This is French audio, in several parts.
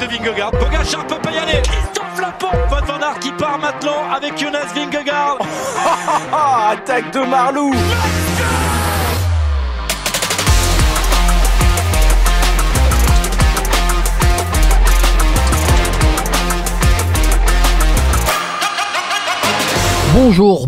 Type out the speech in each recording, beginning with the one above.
de Vingegaard. Pogačar peut pas y aller. Christophe Laporte. Wout van Aert qui part maintenant avec Jonas Vingegaard. Attaque de Marlou.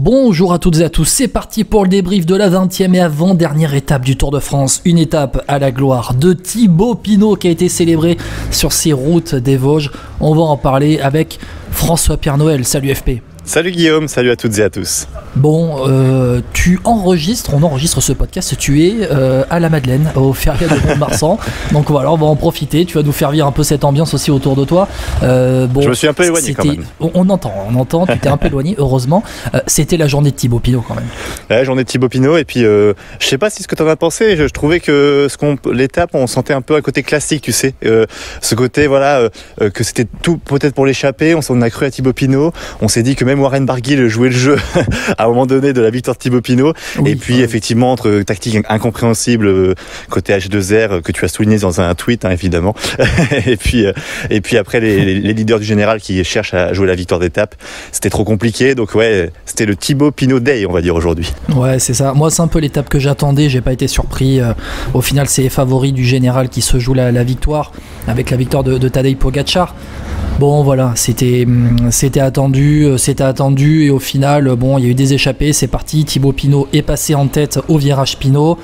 Bonjour à toutes et à tous, c'est parti pour le débrief de la 20e et avant-dernière étape du Tour de France. Une étape à la gloire de Thibaut Pinot qui a été célébrée sur ces routes des Vosges. On va en parler avec François-Pierre Noël. Salut FP. Salut Guillaume, salut à toutes et à tous. Bon, on enregistre ce podcast, tu es à la Madeleine, au Feria de Mont-de-Marsan. Donc voilà, on va en profiter, tu vas nous faire vivre un peu cette ambiance aussi autour de toi. Bon, je me suis un peu éloigné quand même. On entend, tu t'es un peu éloigné, heureusement. C'était la journée de Thibaut Pinot quand même. La journée de Thibaut Pinot, et puis je sais pas si ce que tu en as pensé, je trouvais que l'étape, on sentait un peu un côté classique, tu sais. Ce côté, voilà, que c'était tout peut-être pour l'échapper, on a cru à Thibaut Pinot, on s'est dit que même Warren Barguil jouait le jeu à un moment donné de la victoire de Thibaut Pinot, oui, et puis effectivement entre tactique incompréhensible côté H2R que tu as souligné dans un tweet évidemment et puis après les leaders du général qui cherchent à jouer la victoire d'étape, c'était trop compliqué, donc ouais, c'était le Thibaut Pinot Day on va dire aujourd'hui. Ouais, c'est ça, moi c'est un peu l'étape que j'attendais, j'ai pas été surpris, au final c'est les favoris du général qui se jouent la victoire avec la victoire de Tadej Pogačar. Bon voilà, c'était attendu et au final, bon, il y a eu des échappées, c'est parti, Thibaut Pinot est passé en tête au virage Pinot.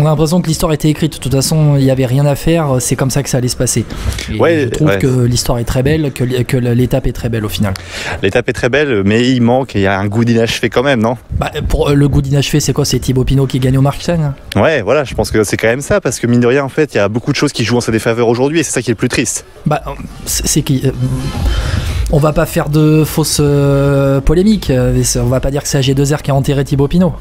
On a l'impression que l'histoire était écrite, de toute façon il n'y avait rien à faire, c'est comme ça que ça allait se passer. Et ouais, je trouve que l'histoire est très belle, que l'étape est très belle au final. L'étape est très belle, mais il y a un goût d'inachevé quand même, non ? Bah, pour le goût d'inachevé, c'est quoi ? C'est Thibaut Pinot qui gagne au Markstein ? Ouais, voilà, je pense que c'est quand même ça, parce que mine de rien, en fait, il y a beaucoup de choses qui jouent en sa défaveur aujourd'hui, et c'est ça qui est le plus triste. Bah, c'est qui... On va pas faire de fausses polémiques, on va pas dire que c'est AG2R qui a enterré Thibaut Pinot.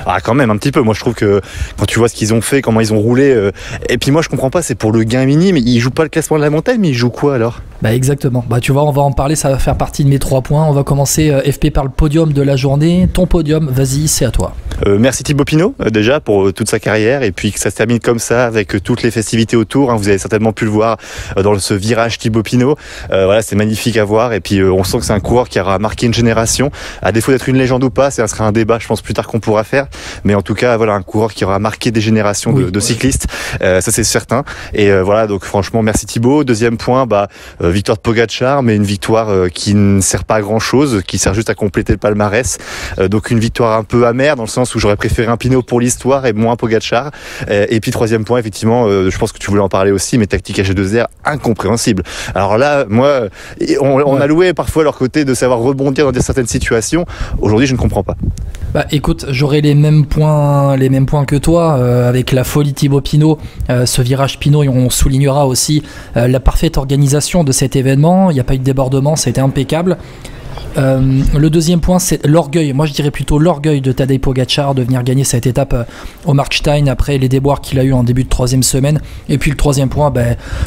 Ah quand même un petit peu, moi je trouve que quand tu vois ce qu'ils ont fait, comment ils ont roulé, et puis moi je comprends pas, c'est pour le gain minime, ils jouent pas le classement de la montagne, mais ils jouent quoi alors ? Bah exactement, bah tu vois, on va en parler, ça va faire partie de mes 3 points, on va commencer FP par le podium de la journée, ton podium, vas-y, c'est à toi. Merci Thibaut Pinot déjà pour toute sa carrière, et puis que ça se termine comme ça avec toutes les festivités autour, vous avez certainement pu le voir dans ce virage Thibaut Pinot, voilà, c'est magnifique à voir, et puis on sent que c'est un coureur qui aura marqué une génération, à défaut d'être une légende ou pas, ça sera un débat je pense plus tard qu'on pourra faire, mais en tout cas voilà, un coureur qui aura marqué des générations de cyclistes, ça c'est certain, et voilà, donc franchement merci Thibaut. Deuxième point, victoire de Pogačar, mais une victoire qui ne sert pas à grand chose, qui sert juste à compléter le palmarès, donc une victoire un peu amère dans le sens où j'aurais préféré un Pinot pour l'histoire et moins Pogačar, et puis troisième point effectivement, je pense que tu voulais en parler aussi, mais tactique AG2R incompréhensible. Alors là moi on a loué parfois leur côté de savoir rebondir dans certaines situations, aujourd'hui je ne comprends pas. Bah écoute, j'aurais les mêmes points que toi, avec la folie Thibaut Pinot, ce virage Pinot, et on soulignera aussi la parfaite organisation de cet événement, il n'y a pas eu de débordement, ça a été impeccable. Le deuxième point, c'est l'orgueil, moi je dirais plutôt l'orgueil de Tadej Pogačar de venir gagner cette étape au Markstein après les déboires qu'il a eu en début de 3e semaine. Et puis le troisième point,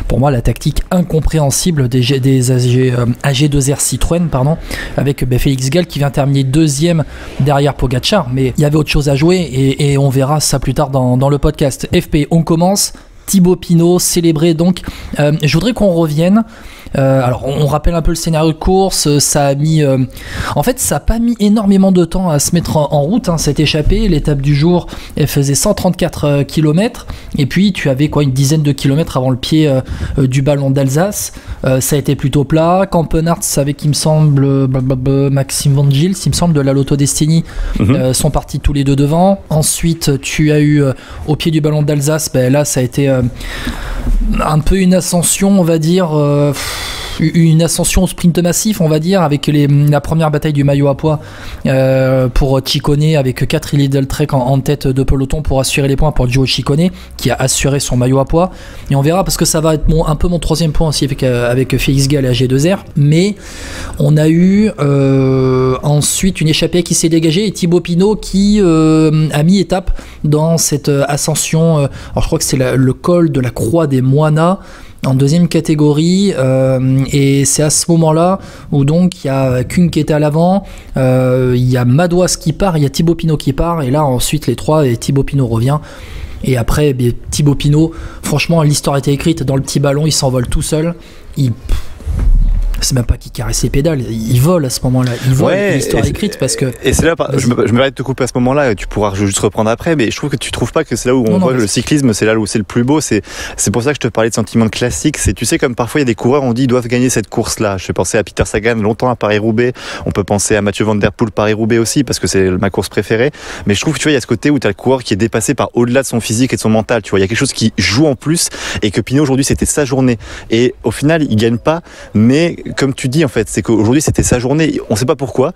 pour moi la tactique incompréhensible des AG2R Citroën, avec Félix Gall qui vient terminer 2e derrière Pogačar, mais il y avait autre chose à jouer et on verra ça plus tard dans le podcast. FP, on commence. Thibaut Pinot célébré donc. Je voudrais qu'on revienne. Alors on rappelle un peu le scénario de course, ça a mis en fait ça n'a pas mis énormément de temps à se mettre en route, cette échappée. L'étape du jour elle faisait 134 km et puis tu avais une dizaine de kilomètres avant le pied du ballon d'Alsace, ça a été plutôt plat. Campenarts avec il me semble Maxime Van Gils, il me semble, de la Lotto Destiny, sont partis tous les deux devant. Ensuite tu as eu au pied du ballon d'Alsace, là ça a été un peu une ascension, on va dire, une ascension au sprint massif, on va dire, avec la première bataille du maillot à pois pour Ciccone, avec 4 Lidl Trek en tête de peloton pour assurer les points pour Gio Ciccone, qui a assuré son maillot à pois. Et on verra, parce que ça va être un peu mon troisième point aussi avec Félix Gall et AG2R. Mais on a eu ensuite une échappée qui s'est dégagée, et Thibaut Pinot qui a mis étape dans cette ascension. Alors je crois que c'est le col de la Croix des Moines en deuxième catégorie, et c'est à ce moment-là où donc il y a Kuhn qui était à l'avant, il y a Madouas qui part, il y a Thibaut Pinot qui part, et là ensuite les trois, et Thibaut Pinot revient. Et après, Thibaut Pinot, franchement, l'histoire était écrite. Dans le petit ballon, il s'envole tout seul. C'est même pas qu'il caresse les pédales, il vole à ce moment-là. Il vole, l'histoire est écrite parce que. Et c'est là, je me permets de te couper à ce moment-là, tu pourras juste reprendre après, mais je trouve que tu trouves pas que c'est là où on voit le cyclisme, c'est là où c'est le plus beau. C'est pour ça que je te parlais de sentiment de classique. C'est, tu sais, comme parfois il y a des coureurs, on dit ils doivent gagner cette course-là. Je fais penser à Peter Sagan longtemps à Paris-Roubaix. On peut penser à Mathieu Van Der Poel Paris-Roubaix aussi parce que c'est ma course préférée. Mais je trouve que tu vois, il y a ce côté où tu as le coureur qui est dépassé par au-delà de son physique et de son mental. Tu vois, il y a quelque chose qui joue en plus et que Pinot aujourd'hui c'était sa journée. Et au final, il gagne pas, mais comme tu dis en fait, c'est qu'aujourd'hui c'était sa journée, on sait pas pourquoi.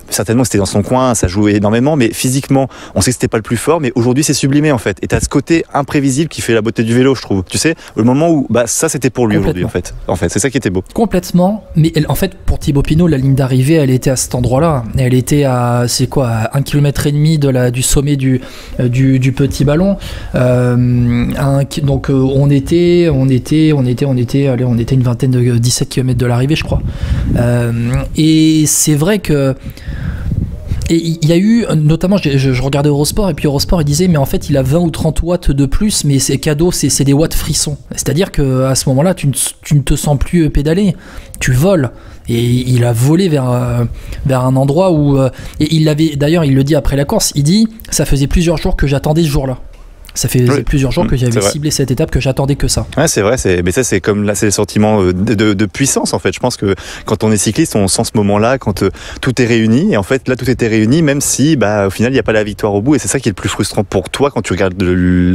Certainement c'était dans son coin, ça jouait énormément, mais physiquement on sait que c'était pas le plus fort, mais aujourd'hui c'est sublimé en fait. Et t'as ce côté imprévisible qui fait la beauté du vélo, je trouve. Tu sais, le moment où ça c'était pour lui aujourd'hui en fait. C'est ça qui était beau. Complètement, mais en fait pour Thibaut Pinot, la ligne d'arrivée elle était à cet endroit-là. Elle était à 1,5 km du sommet du petit ballon. Donc on était une vingtaine de 17 km de l'arrivée, je crois. Et c'est vrai que et il y a eu, notamment, je regardais Eurosport, et puis Eurosport, il disait, mais en fait, il a 20 ou 30 watts de plus, mais c'est cadeau, c'est des watts frissons. C'est-à-dire qu'à ce moment-là, tu ne te sens plus pédaler, tu voles. Et il a volé vers un endroit où... et il l'avait, d'ailleurs, il le dit après la course, il dit, ça faisait plusieurs jours que j'attendais ce jour-là. Ça fait plusieurs jours que j'avais ciblé cette étape, que j'attendais que ça. Ouais, c'est vrai, mais ça c'est comme là, c'est le sentiment de puissance en fait. Je pense que quand on est cycliste, on sent ce moment-là quand tout est réuni. Et en fait, là, tout était réuni, même si, au final, il n'y a pas la victoire au bout. Et c'est ça qui est le plus frustrant pour toi quand tu regardes,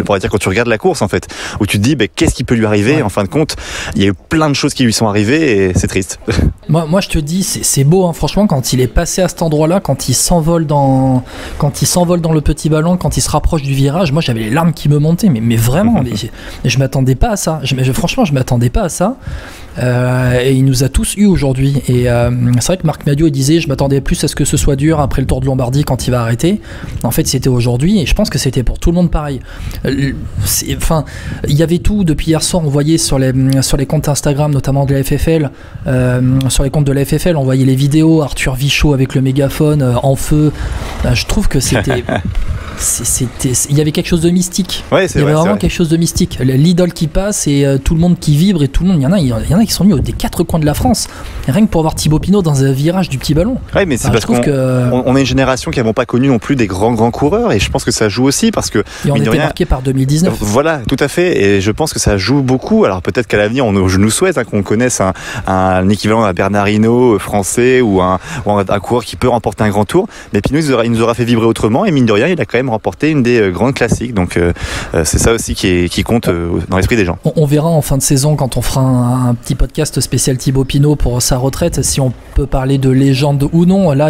quand tu regardes la course en fait, où tu te dis, qu'est-ce qui peut lui arriver ? Ouais. En fin de compte, il y a eu plein de choses qui lui sont arrivées et c'est triste. Moi, je te dis, c'est beau, hein, franchement, quand il est passé à cet endroit-là, quand il s'envole dans le petit ballon, quand il se rapproche du virage, moi, j'avais les larmes qui me montaient, mais vraiment, je m'attendais pas à ça. Franchement, je m'attendais pas à ça. Et il nous a tous eu aujourd'hui. Et c'est vrai que Marc Madiot disait, je m'attendais plus à ce que ce soit dur après le Tour de Lombardie quand il va arrêter. En fait, c'était aujourd'hui, et je pense que c'était pour tout le monde pareil. Enfin, il y avait tout depuis hier soir. On voyait sur les comptes Instagram, notamment de la FFL, sur les comptes de la FFL, on voyait les vidéos, Arthur Vichot avec le mégaphone en feu. Je trouve que c'était il y avait quelque chose de mystique. Ouais, il y avait vraiment quelque chose de mystique. L'idole qui passe et tout le monde qui vibre et tout le monde. Il y en a qui sont venus des quatre coins de la France, rien que pour voir Thibaut Pinot dans un virage du petit ballon. Ouais, mais c'est parce qu'on est une génération qui n'avons pas connu non plus des grands coureurs, et je pense que ça joue aussi parce que. Et on était marqué par 2019. Voilà, tout à fait. Et je pense que ça joue beaucoup. Alors peut-être qu'à l'avenir, je nous souhaite qu'on connaisse un équivalent à Bernard Hinault français ou un coureur qui peut remporter un grand tour. Mais Pinot, il nous aura fait vibrer autrement, et mine de rien, il a quand même remporté une des grandes classiques. Donc c'est ça aussi qui compte dans l'esprit des gens. On verra en fin de saison quand on fera un petit podcast spécial Thibaut Pinot pour sa retraite, si on peut parler de légende ou non. Là,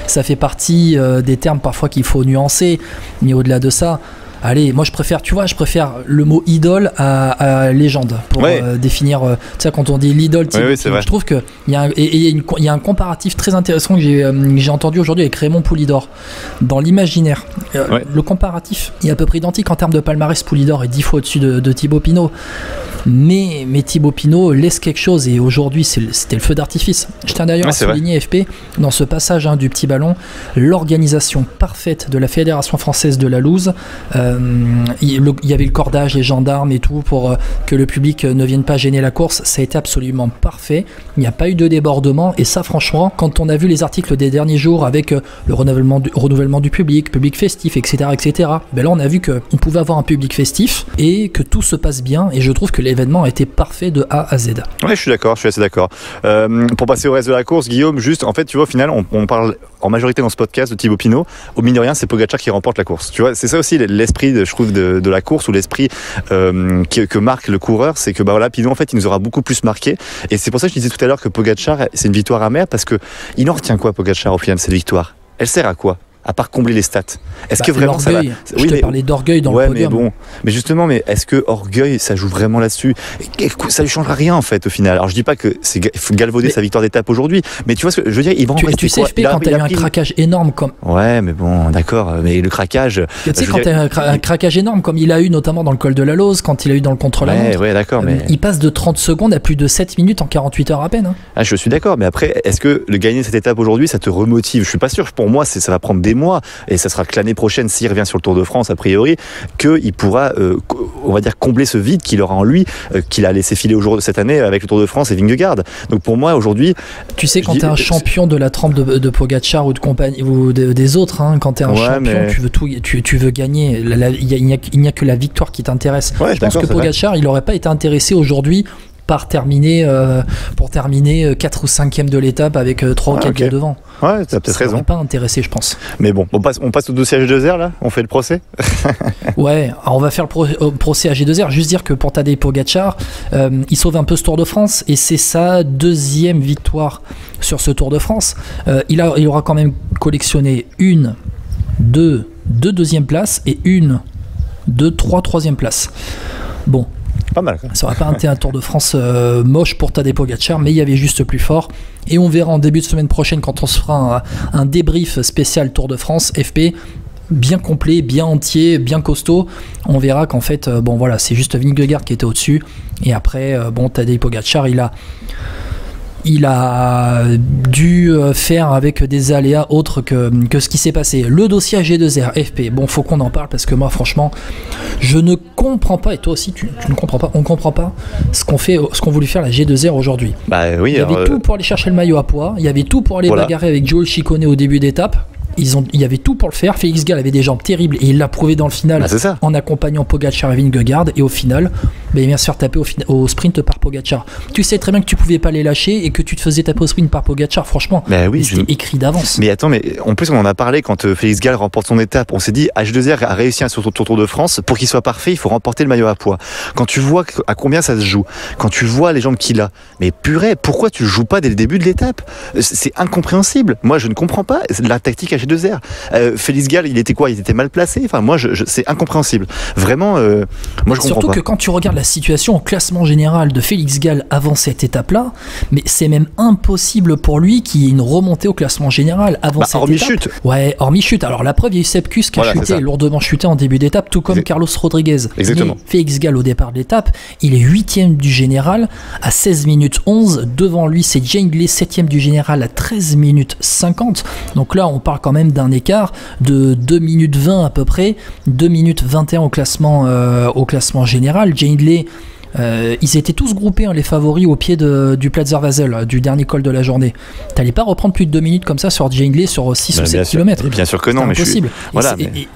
ça fait partie des termes parfois qu'il faut nuancer, mais au-delà de ça, allez, moi je préfère le mot idole à légende pour définir. Tu sais, quand on dit l'idole, je trouve qu'il y a un comparatif très intéressant que j'ai entendu aujourd'hui avec Raymond Poulidor dans l'imaginaire. Le comparatif est à peu près identique en termes de palmarès. Poulidor est 10 fois au-dessus de Thibaut Pinot. Mais Thibaut Pinot laisse quelque chose, et aujourd'hui c'était le feu d'artifice. Je tiens d'ailleurs à souligner, FP, dans ce passage du petit ballon, l'organisation parfaite de la Fédération Française de la Loose. Il y avait le cordage, les gendarmes et tout pour que le public ne vienne pas gêner la course. Ça a été absolument parfait. Il n'y a pas eu de débordement, et ça, franchement, quand on a vu les articles des derniers jours avec le renouvellement du public festif, etc., là on a vu qu'on pouvait avoir un public festif et que tout se passe bien, et je trouve que l'événement a été parfait de A à Z. Ouais, je suis assez d'accord. Pour passer au reste de la course, Guillaume, juste, en fait, tu vois, au final, on parle en majorité dans ce podcast de Thibaut Pinot. Au mine de rien, c'est Pogačar qui remporte la course. Tu vois, c'est ça aussi l'esprit, je trouve, de la course, ou l'esprit que marque le coureur, c'est que Pinot, en fait, il nous aura beaucoup plus marqué. Et c'est pour ça que je disais tout à l'heure que Pogačar, c'est une victoire amère, parce que il en retient quoi, Pogačar, au final, cette victoire ? Elle sert à quoi ? À part combler les stats. Est-ce que vraiment ça va... Je te parlais d'orgueil dans le podium. Mais justement, est-ce que orgueil, ça joue vraiment là-dessus ? Ça lui changera rien en fait au final. Alors je dis pas que c'est galvauder sa victoire d'étape aujourd'hui, mais tu vois ce que je veux dire, il va en rester tu sais, FP, quand t'as eu un craquage énorme comme... Ouais, mais bon, d'accord, mais le craquage... Tu sais, quand t'as un craquage énorme comme il a eu notamment dans le col de la Lose, quand il a eu dans le contre-la-montre, d'accord, mais... il passe de 30 secondes à plus de 7 minutes en 48 heures à peine. Ah, je suis d'accord, mais après, est-ce que le gagner cette étape aujourd'hui, ça te remotive ? Je suis pas sûr. Pour moi, ça va prendre des mois, et ça sera que l'année prochaine, s'il revient sur le Tour de France, a priori, qu'il pourra, on va dire, combler ce vide qu'il aura en lui, qu'il a laissé filer cette année avec le Tour de France et Vingegaard. Donc pour moi, aujourd'hui... Tu sais, quand tu es un champion de la trempe de Pogacar ou de compagnie, ou des autres, hein, quand tu es un champion, tu veux gagner. Il n'y a que la victoire qui t'intéresse. Ouais, je pense que Pogacar, il n'aurait pas été intéressé aujourd'hui pour terminer 4 ou 5e de l'étape avec 3 ou 4 gars devant. Ouais, t'as peut-être raison. Ça pas intéressé, je pense. Mais bon, on passe au dossier AG2R là. On fait le procès. Ouais, alors on va faire le procès AG2R. Juste dire que pour Tadej Pogacar, il sauve un peu ce Tour de France et c'est sa 2e victoire sur ce Tour de France. Il aura quand même collectionné 1, 2 2e places et 1, 2, 3 3e places. Bon. Pas mal. Ça n'aurait pas été un Tour de France moche pour Tadej Pogacar, mais il y avait juste plus fort. Et on verra en début de semaine prochaine, quand on se fera un débrief spécial Tour de France FP, bien complet, bien entier, bien costaud. On verra qu'en fait, c'est juste Vingegaard qui était au-dessus. Et après, Tadej Pogacar, il a dû faire avec des aléas autres que ce qui s'est passé. Le dossier G2R FP, faut qu'on en parle parce que moi franchement je ne comprends pas, et toi aussi tu ne comprends pas, on ne comprend pas ce qu'ont voulu faire la G2R aujourd'hui. Oui, il y avait tout pour aller chercher le maillot à poids, il y avait tout pour aller bagarrer avec Joel Ciccone au début d'étape. Il y avait tout pour le faire. Félix Gall avait des jambes terribles et il l'a prouvé dans le final en accompagnant Pogacar et Vingegaard. Et au final, il vient se faire taper au sprint par Pogacar. Tu sais très bien que tu pouvais pas les lâcher et que tu te faisais taper au sprint par Pogacar. Franchement, c'était écrit d'avance. Mais attends, en plus on en a parlé quand Félix Gall remporte son étape. On s'est dit H2R a réussi sur son Tour de France. Pour qu'il soit parfait, il faut remporter le maillot à poids. Quand tu vois à combien ça se joue, quand tu vois les jambes qu'il a, mais purée, pourquoi tu le joues pas dès le début de l'étape? C'est incompréhensible. Moi, je ne comprends pas la tactique H2R. Félix Gall, il était quoi? Il était mal placé. Enfin, moi, c'est incompréhensible. Vraiment, moi, je comprends pas. Surtout que quand tu regardes la situation au classement général de Félix Gall avant cette étape-là, mais c'est même impossible pour lui qu'il y ait une remontée au classement général avant cette hormis étape. Chute. Ouais, hormis chute. Alors la preuve, il y a eu Sepkus qui a chuté, lourdement chuté en début d'étape, tout comme Carlos Rodriguez. Exactement. Mais Félix Gall au départ de l'étape, il est 8e du général à 16 minutes 11. Devant lui, c'est Jay Hindley, 7e du général à 13 minutes 50. Donc là, on parle quand même d'un écart de 2 minutes 20 à peu près, 2 minutes 21 au classement général. Jay Hindley, ils étaient tous groupés, les favoris, au pied du Platzer Vasel, du dernier col de la journée. T'allais pas reprendre plus de 2 minutes comme ça sur Jay Hindley sur 6 ou 7 km. Bien sûr que non, mais impossible.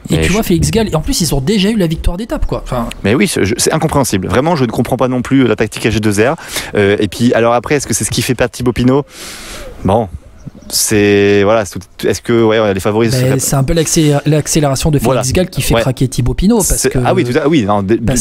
Et tu vois, Félix Gall, et en plus ils ont déjà eu la victoire d'étape, quoi. Mais oui, c'est incompréhensible. Vraiment, je ne comprends pas non plus la tactique AG2R. Et puis, alors après, est-ce que c'est ce qui fait perdre Thibaut Pinot? Bon. Est-ce que les favoris c'est un peu l'accélération de Félix Gall qui fait craquer Thibaut Pinot parce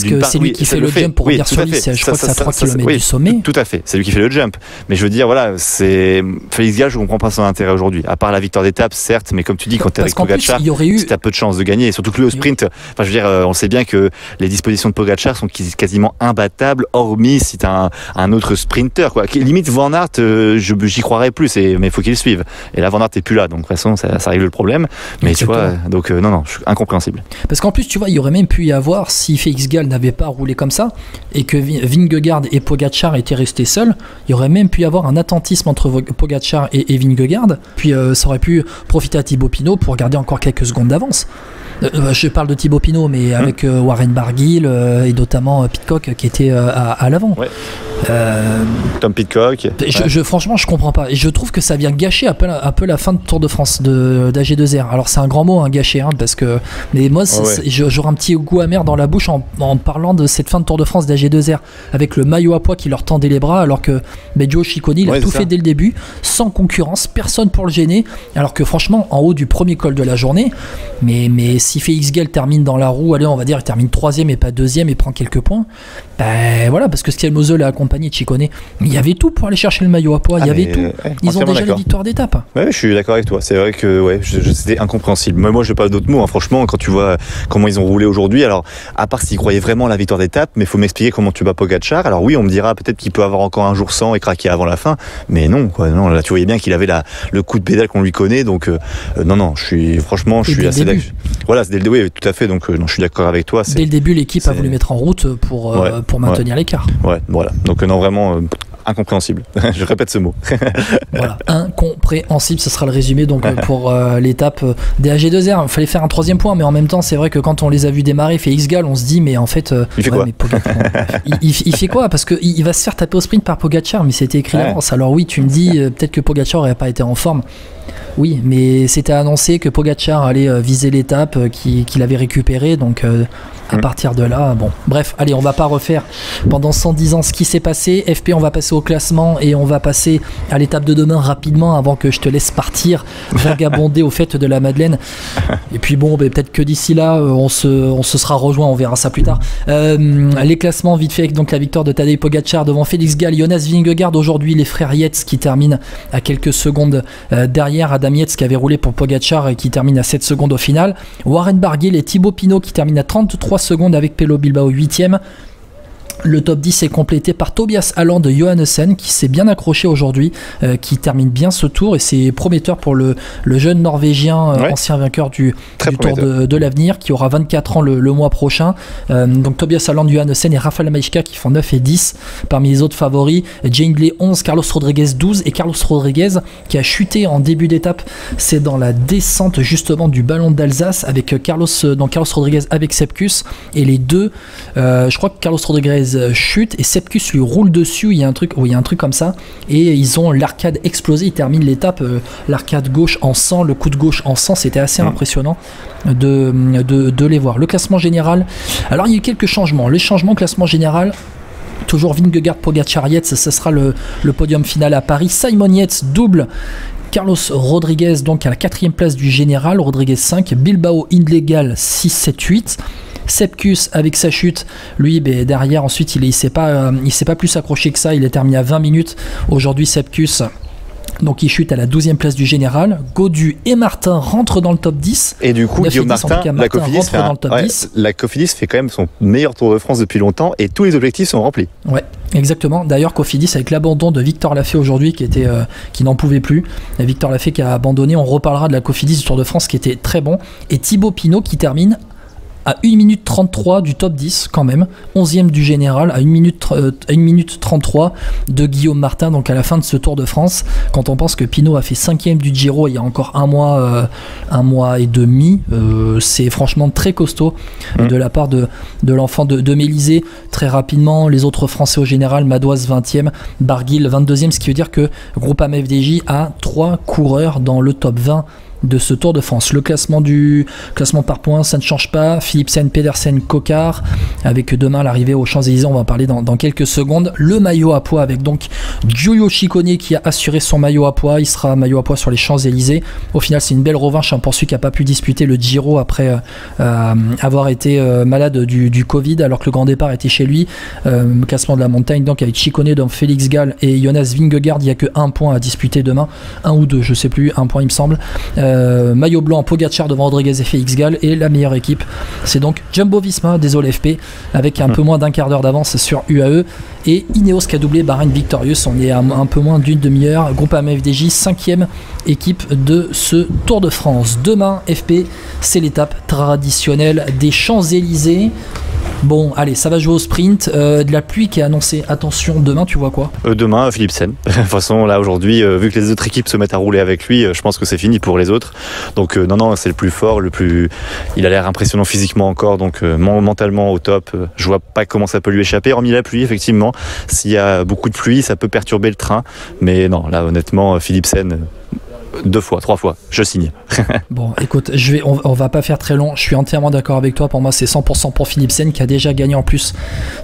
que c'est lui qui fait le jump pour revenir sur l'issue. Je crois que c'est à 3 km du sommet. Tout à fait, c'est lui qui fait le jump. Mais je veux dire, c'est Félix Gall, je ne comprends pas son intérêt aujourd'hui. À part la victoire d'étape, certes, mais comme tu dis, quand tu es avec Pogacar, tu as peu de chances de gagner. Et surtout que lui au sprint, je veux dire, on sait bien que les dispositions de Pogacar sont quasiment imbattables, hormis si tu as un autre sprinter, quoi. Limite Van Aert, j'y croirais plus, mais il faut qu'il le suive. Et là, Van Aert n'est plus là, donc de toute façon, ça règle le problème. Mais exactement. Tu vois, donc non, je suis incompréhensible. Parce qu'en plus, tu vois, il y aurait même pu y avoir, si Félix Gall n'avait pas roulé comme ça, et que Vingegaard et Pogacar étaient restés seuls, il y aurait même pu y avoir un attentisme entre Pogacar et Vingegaard, puis ça aurait pu profiter à Thibaut Pinot pour garder encore quelques secondes d'avance. Je parle de Thibaut Pinot, mais avec Warren Barguil et notamment Pidcock qui était à l'avant. Ouais. Tom Pidcock. Franchement, je comprends pas. Et je trouve que ça vient gâcher un peu la fin de Tour de France d'AG2R. Alors, c'est un grand mot, gâcher, parce que. Mais moi, j'aurais un petit goût amer dans la bouche en parlant de cette fin de Tour de France d'AG2R avec le maillot à poids qui leur tendait les bras, alors que Joe Ciccone, il a tout fait dès le début, sans concurrence, personne pour le gêner. Alors que franchement, en haut du premier col de la journée, mais si Félix Gall termine dans la roue, allez, on va dire, il termine 3e et pas 2e et prend quelques points, parce que Skelmose l'a accompagné de Ciccone. Il y avait tout pour aller chercher le maillot à poids, il y avait tout. Ils ont déjà la victoire d'étape. Ouais, je suis d'accord avec toi. C'est vrai que c'était incompréhensible. Moi, je n'ai pas d'autres mots. Franchement, quand tu vois comment ils ont roulé aujourd'hui, alors, à part s'ils croyaient vraiment à la victoire d'étape, mais il faut m'expliquer comment tu bats Pogacar. Alors oui, on me dira peut-être qu'il peut avoir encore un jour sans et craquer avant la fin, mais non, quoi. Non, là, tu voyais bien qu'il avait le coup de pédale qu'on lui connaît, donc non, je suis assez d'accord. Voilà, c'est dès le début, oui, tout à fait. Donc, non, je suis d'accord avec toi. Dès le début, l'équipe a voulu mettre en route pour maintenir l'écart. Ouais, voilà. Donc, non, vraiment Incompréhensible. Je répète ce mot. Voilà, incompréhensible, ce sera le résumé donc pour l'étape des AG2R. Il fallait faire un troisième point, mais en même temps, c'est vrai que quand on les a vus démarrer, Félix Gall, on se dit, mais en fait, il fait quoi mais il fait quoi? Parce qu'il va se faire taper au sprint par Pogacar, mais c'était écrit d'avance. Alors oui, tu me dis, peut-être que Pogacar n'aurait pas été en forme. Oui, mais c'était annoncé que Pogacar allait viser l'étape qu'il avait récupérée, donc à partir de là, bon. Bref, allez, on va pas refaire pendant 110 ans ce qui s'est passé. FP, on va passer au classement et on va passer à l'étape de demain rapidement avant que je te laisse partir vagabonder aux fêtes de la Madeleine. Et puis bon, peut-être que d'ici là, on se sera rejoint, on verra ça plus tard. Les classements, vite fait, avec donc la victoire de Tadej Pogacar devant Félix Gall, Jonas Vingegaard. Aujourd'hui, les frères Yates qui terminent à quelques secondes derrière Adam Yates qui avait roulé pour Pogacar et qui termine à 7 secondes au final. Warren Barguil et Thibaut Pinot qui terminent à 33 secondes avec Pello Bilbao 8ème. Le top 10 est complété par Tobias Haaland de Johannessen qui s'est bien accroché aujourd'hui, qui termine bien ce tour et c'est prometteur pour le jeune Norvégien ancien vainqueur du Tour de l'Avenir qui aura 24 ans le mois prochain. Donc Tobias Haaland, Johannessen et Rafael Majka qui font 9 et 10 parmi les autres favoris. Jay Hindley 11, Carlos Rodriguez 12 et Carlos Rodriguez qui a chuté en début d'étape, c'est dans la descente justement du Ballon d'Alsace avec Carlos Rodriguez avec Sepkus et les deux, je crois que Carlos Rodriguez chute et Sepkus lui roule dessus, il y a un truc comme ça et ils ont l'arcade explosé, ils terminent l'étape, l'arcade gauche en sang, le coup de gauche en sang, c'était assez impressionnant de les voir. Le classement général, alors il y a eu quelques changements, les changements classement général, toujours Vingegaard, Pogacar, Yates, ce sera le podium final à Paris. Simon Yates double Carlos Rodriguez donc à la 4ème place du général, Rodriguez 5, Bilbao, Hindley, Gall 6, 7, 8. Sepkus avec sa chute, lui derrière ensuite il s'est pas plus accroché que ça, il est terminé à 20 minutes aujourd'hui Sepkus. Donc il chute à la 12e place du général. Gaudu et Martin rentrent dans le top 10. Et du coup, Guillaume Martin, la Cofidis fait quand même son meilleur Tour de France depuis longtemps et tous les objectifs sont remplis. Ouais, exactement. D'ailleurs, Cofidis avec l'abandon de Victor Lafay aujourd'hui qui n'en pouvait plus. Victor Lafay qui a abandonné. On reparlera de la Cofidis du Tour de France qui était très bon. Et Thibaut Pinot qui termine à 1 minute 33 du top 10 quand même, 11e du général à 1 minute 33 de Guillaume Martin, donc à la fin de ce Tour de France, quand on pense que Pinot a fait 5e du Giro il y a encore un mois et demi, c'est franchement très costaud de la part de l'enfant de Mélisée. Très rapidement, les autres Français au général, Madoise 20e, Barguil 22e, ce qui veut dire que Groupama FDJ a 3 coureurs dans le top 20 de ce Tour de France. Le classement par points, ça ne change pas. Philipsen, Pedersen, Coquard, avec demain l'arrivée aux Champs-Élysées, on va en parler dans quelques secondes. Le maillot à pois avec donc Giulio Ciccone qui a assuré son maillot à pois, il sera maillot à pois sur les Champs-Élysées. Au final c'est une belle revanche pour celui qui n'a pas pu disputer le Giro après avoir été malade du Covid alors que le grand départ était chez lui. Classement de la montagne donc avec Ciccone, donc Félix Gall et Jonas Vingegaard, il n'y a que 1 point à disputer demain, 1 ou 2 je sais plus, 1 point il me semble. Maillot blanc, Pogacar devant Rodriguez et Félix Gall, et la meilleure équipe c'est donc Jumbo Visma, désolé FP, avec un peu moins d'1 quart d'heure d'avance sur UAE, et Ineos qui a doublé Bahreïn Victorious, on est à un peu moins d'une demi-heure. Groupama FDJ 5e équipe de ce Tour de France. Demain FP, c'est l'étape traditionnelle des Champs-Élysées. Bon, allez, ça va jouer au sprint. De la pluie qui est annoncée. Attention, demain, tu vois quoi? Demain, Philipsen. De toute façon, là, aujourd'hui, vu que les autres équipes se mettent à rouler avec lui, je pense que c'est fini pour les autres. Donc, non, c'est le plus fort, il a l'air impressionnant physiquement encore, donc mentalement au top. Je vois pas comment ça peut lui échapper, hormis la pluie, effectivement. S'il y a beaucoup de pluie, ça peut perturber le train. Mais non, là, honnêtement, Philipsen... 2 fois, 3 fois, je signe. Bon, écoute, on va pas faire très long. Je suis entièrement d'accord avec toi. Pour moi, c'est 100% pour Philipsen qui a déjà gagné en plus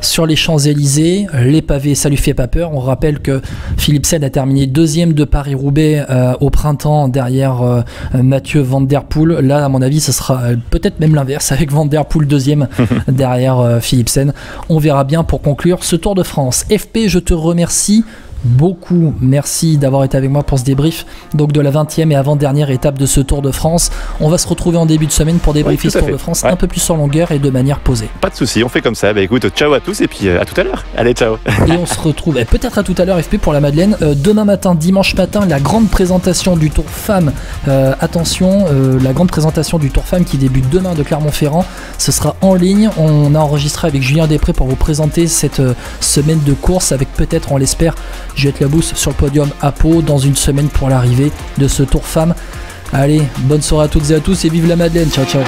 sur les Champs-Élysées. Les pavés, ça lui fait pas peur. On rappelle que Philipsen a terminé 2e de Paris-Roubaix au printemps derrière Mathieu Van Der Poel. Là, à mon avis, ce sera peut-être même l'inverse avec Van Der Poel 2e derrière Philipsen. On verra bien pour conclure ce Tour de France. FP, je te remercie beaucoup. Merci d'avoir été avec moi pour ce débrief donc de la 20e et avant-dernière étape de ce Tour de France. On va se retrouver en début de semaine pour débriefer ce Tour de France un peu plus en longueur et de manière posée. Pas de souci, on fait comme ça. Bah écoute, ciao à tous et puis à tout à l'heure. Allez, ciao. Et on se retrouve peut-être à tout à l'heure FP pour la Madeleine. Demain matin, dimanche matin, la grande présentation du Tour Femmes. Attention, la grande présentation du Tour Femmes qui débute demain de Clermont-Ferrand. Ce sera en ligne. On a enregistré avec Julien Després pour vous présenter cette semaine de course avec peut-être, on l'espère, Juliette Labousse sur le podium à Pau dans une semaine pour l'arrivée de ce Tour Femmes. Allez, bonne soirée à toutes et à tous et vive la Madeleine. Ciao, ciao.